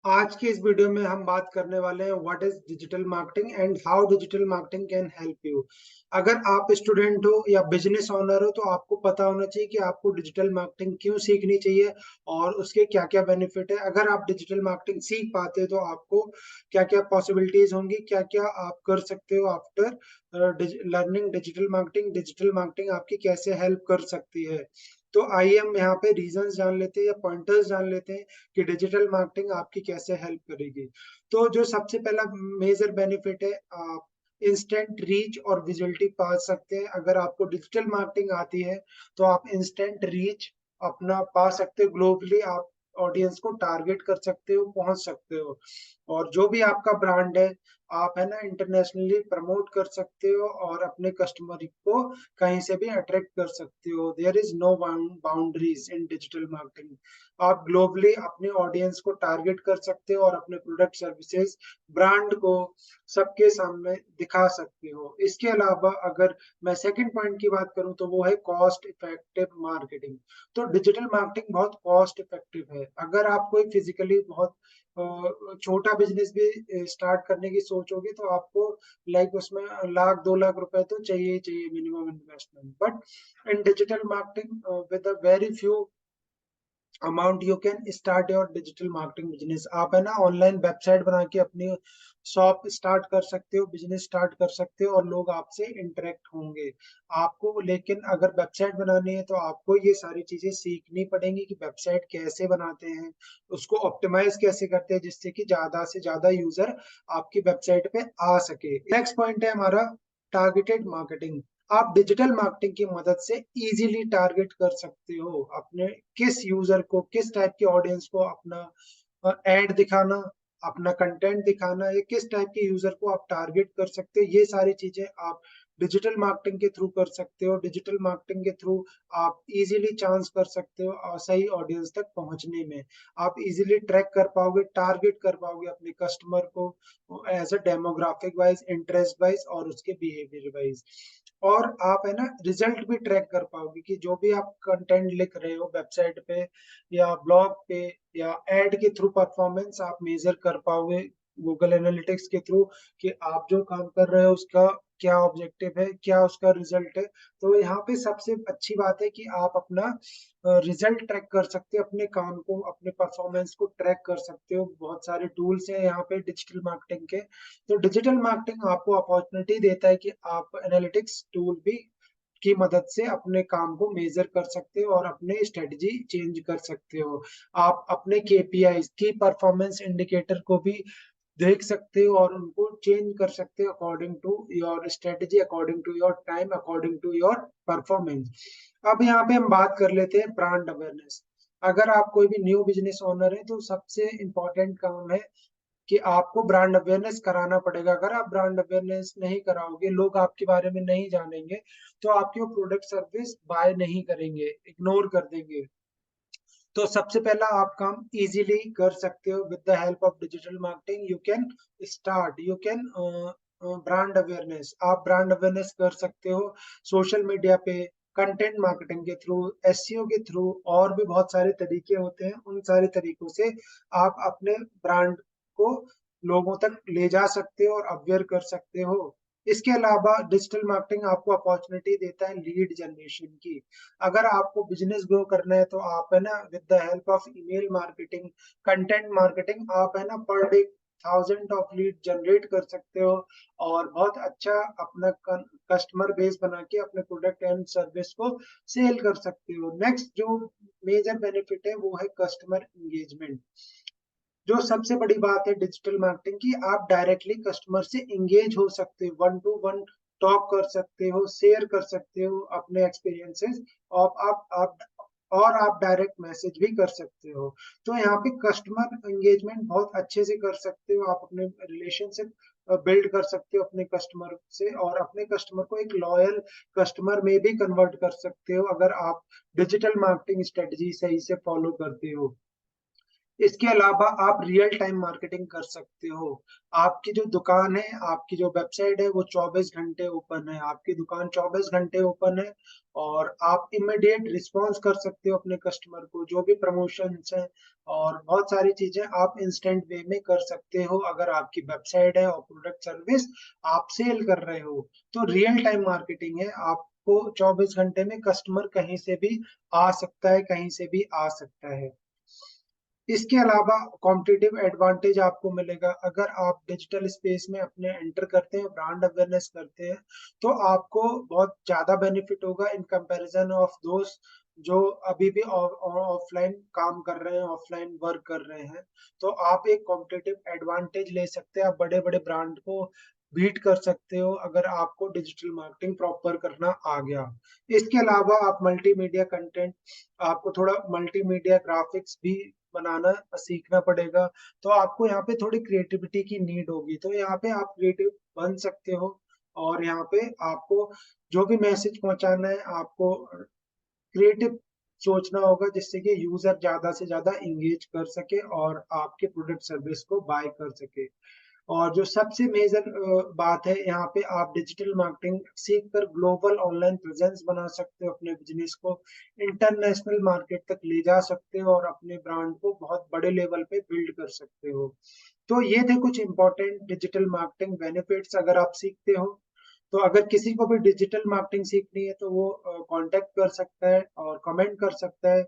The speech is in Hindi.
आज के इस वीडियो में हम बात करने वाले हैं what is digital marketing and how digital marketing can help you. अगर आप स्टूडेंट हो या बिजनेस ओनर हो तो आपको पता होना चाहिए कि आपको डिजिटल मार्केटिंग क्यों सीखनी चाहिए और उसके क्या क्या बेनिफिट है। अगर आप डिजिटल मार्केटिंग सीख पाते हो तो आपको क्या क्या पॉसिबिलिटीज होंगी, क्या क्या आप कर सकते हो आफ्टर लर्निंग डिजिटल मार्केटिंग आपकी कैसे हेल्प कर सकती है। तो आइए हम यहाँ पे रीजंस जान लेते हैं या पॉइंटर्स जान लेते हैं कि डिजिटल मार्केटिंग आपकी कैसे हेल्प करेगी। तो जो सबसे पहला मेजर बेनिफिट है, आप इंस्टेंट रीच और विजिबिलिटी पा सकते हैं। अगर आपको डिजिटल मार्केटिंग आती है तो आप इंस्टेंट रीच अपना पा सकते हो। ग्लोबली आप ऑडियंस को टारगेट कर सकते हो, पहुंच सकते हो, और जो भी आपका ब्रांड है आप है ना इंटरनेशनली प्रमोट कर सकते हो और अपने कस्टमर को कहीं से भी अट्रैक्ट कर सकते हो। There is no boundaries in digital marketing. आप ग्लोबली अपने ऑडियंस को टारगेट कर सकते हो और अपने प्रोडक्ट सर्विसेज ब्रांड को सबके सामने दिखा सकते हो। इसके अलावा अगर मैं सेकंड पॉइंट की बात करूं तो वो है कॉस्ट इफेक्टिव मार्केटिंग। तो डिजिटल मार्केटिंग बहुत कॉस्ट इफेक्टिव है। अगर आप कोई फिजिकली बहुत छोटा बिजनेस भी स्टार्ट करने की सोचोगे तो आपको लाइक उसमें लाख 2 लाख रुपए तो चाहिए ही चाहिए minimum investment. But in digital marketing with a very few amount you can start your digital marketing business. आप है ना ऑनलाइन वेबसाइट बना के अपनी शॉप स्टार्ट कर सकते हो, बिजनेस स्टार्ट कर सकते हो और लोग आपसे इंटरेक्ट होंगे। आपको लेकिन अगर वेबसाइट बनानी है तो आपको ये सारी चीजें सीखनी पड़ेंगी कि वेबसाइट कैसे बनाते हैं, उसको ऑप्टिमाइज कैसे करते हैं जिससे कि ज्यादा से ज्यादा यूजर आपकी वेबसाइट पे आ सके। नेक्स्ट पॉइंट है हमारा टारगेटेड मार्केटिंग। आप डिजिटल मार्केटिंग की मदद से इजीली टारगेट कर सकते हो अपने किस यूजर को, किस टाइप के ऑडियंस को अपना एड दिखाना, अपना कंटेंट दिखाना, या किस टाइप के यूजर को आप टारगेट कर सकते हो। ये सारी चीजें आप डिजिटल मार्केटिंग के थ्रू कर सकते हो। डिजिटल मार्केटिंग के थ्रू आप इजीली चांस कर सकते हो और सही ऑडियंस तक पहुंचने में। आप इजीली ट्रैक कर पाओगे, टारगेट कर पाओगे अपने कस्टमर को as a demographic wise, interest wise और उसके बिहेवियर वाइज। और आप है ना रिजल्ट भी ट्रैक कर पाओगे कि जो भी आप कंटेंट लिख रहे हो वेबसाइट पे या ब्लॉग पे या एड के थ्रू परफॉर्मेंस आप मेजर कर पाओगे गूगल एनालिटिक्स के थ्रू कि आप जो काम कर रहे हो उसका क्या ऑब्जेक्टिव है, क्या उसका रिजल्ट है। तो यहाँ पे सबसे अच्छी बात है कि आप अपना रिजल्ट ट्रैक कर सकते हो, अपने काम को, अपने परफॉर्मेंस को ट्रैक कर सकते हो। बहुत सारे टूल्स हैं यहाँ पे डिजिटल मार्केटिंग के। तो डिजिटल मार्केटिंग आपको अपॉर्चुनिटी देता है कि आप एनालिटिक्स टूल भी की मदद से अपने काम को मेजर कर सकते हो और अपने स्ट्रेटजी चेंज कर सकते हो। आप अपने केपीआई की परफॉर्मेंस इंडिकेटर को भी देख सकते हो और उनको चेंज कर सकते हो according to your strategy, according to your time, according to your performance. अब यहाँ पे हम बात कर लेते हैं ब्रांड अवेयरनेस। अगर आप कोई भी न्यू बिजनेस ओनर है तो सबसे इम्पोर्टेंट काम है कि आपको ब्रांड अवेयरनेस कराना पड़ेगा। अगर आप ब्रांड अवेयरनेस नहीं कराओगे, लोग आपके बारे में नहीं जानेंगे, तो आपकी वो प्रोडक्ट सर्विस बाय नहीं करेंगे, इग्नोर कर देंगे। तो सबसे पहला आप काम इजीली कर सकते हो with the help of digital marketing. You can brand awareness. आप ब्रांड अवेयरनेस कर सकते हो सोशल मीडिया पे, कंटेंट मार्केटिंग के थ्रू, एसईओ के थ्रू, और भी बहुत सारे तरीके होते हैं। उन सारे तरीकों से आप अपने ब्रांड को लोगों तक ले जा सकते हो और अवेयर कर सकते हो। इसके अलावा डिजिटल मार्केटिंग आपको अपॉर्चुनिटी देता है लीड जनरेशन की। अगर आपको बिजनेस ग्रो करना है तो आप है ना with the help of email marketing, content marketing, आप है ना per day thousand of lead generate कर सकते हो और बहुत अच्छा अपना कस्टमर बेस बना के अपने प्रोडक्ट एंड सर्विस को सेल कर सकते हो। नेक्स्ट जो मेजर बेनिफिट है वो है कस्टमर एंगेजमेंट। जो सबसे बड़ी बात है डिजिटल मार्केटिंग की, आप डायरेक्टली कस्टमर से एंगेज हो सकते हो, वन टू वन टॉक कर सकते हो, शेयर कर सकते हो अपने एक्सपीरियंसेस। और आप डायरेक्ट मैसेज भी कर सकते हो। तो यहाँ पे कस्टमर एंगेजमेंट बहुत अच्छे से कर सकते हो। आप अपने रिलेशनशिप बिल्ड कर सकते हो अपने कस्टमर से और अपने कस्टमर को एक लॉयल कस्टमर में भी कन्वर्ट कर सकते हो अगर आप डिजिटल मार्केटिंग स्ट्रेटजी सही से फॉलो करते हो। इसके अलावा आप रियल टाइम मार्केटिंग कर सकते हो। आपकी जो दुकान है, आपकी जो वेबसाइट है वो 24 घंटे ओपन है, आपकी दुकान 24 घंटे ओपन है, और आप इमीडिएट रिस्पॉन्स कर सकते हो अपने कस्टमर को। जो भी प्रमोशंस हैं और बहुत सारी चीजें आप इंस्टेंट वे में कर सकते हो अगर आपकी वेबसाइट है और प्रोडक्ट सर्विस आप सेल कर रहे हो। तो रियल टाइम मार्केटिंग है, आपको 24 घंटे में कस्टमर कहीं से भी आ सकता है, कहीं से भी आ सकता है। इसके अलावा कॉम्पिटिटिव एडवांटेज आपको मिलेगा अगर आप डिजिटल स्पेस में अपने एंटर करते हैं, ब्रांड अवेयरनेस करते हैं, तो आपको बहुत ज्यादा बेनिफिट होगा इन कंपैरिजन ऑफ दोस्त जो अभी भी ऑफलाइन काम कर रहे हैं, ऑफलाइन वर्क कर रहे हैं। तो आप एक कॉम्पिटिटिव एडवांटेज ले सकते हैं, आप बड़े बड़े ब्रांड को बीट कर सकते हो अगर आपको डिजिटल मार्केटिंग प्रॉपर करना आ गया। इसके अलावा आप मल्टीमीडिया कंटेंट, आपको थोड़ा मल्टीमीडिया ग्राफिक्स भी बनाना सीखना पड़ेगा। तो आपको यहाँ पे थोड़ी क्रिएटिविटी की नीड होगी, तो यहाँ पे आप क्रिएटिव बन सकते हो। और यहाँ पे आपको जो भी मैसेज पहुंचाना है, आपको क्रिएटिव सोचना होगा जिससे कि यूजर ज्यादा से ज्यादा इंगेज कर सके और आपके प्रोडक्ट सर्विस को बाय कर सके। और जो सबसे मेजर बात है, यहाँ पे आप डिजिटल मार्केटिंग सीख कर ग्लोबल ऑनलाइन प्रेजेंस बना सकते हो, अपने बिजनेस को इंटरनेशनल मार्केट तक ले जा सकते हो और अपने ब्रांड को बहुत बड़े लेवल पे बिल्ड कर सकते हो। तो ये थे कुछ इंपॉर्टेंट डिजिटल मार्केटिंग बेनिफिट्स अगर आप सीखते हो। तो अगर किसी को भी डिजिटल मार्केटिंग सीखनी है तो वो कांटेक्ट कर सकता है और कमेंट कर सकता है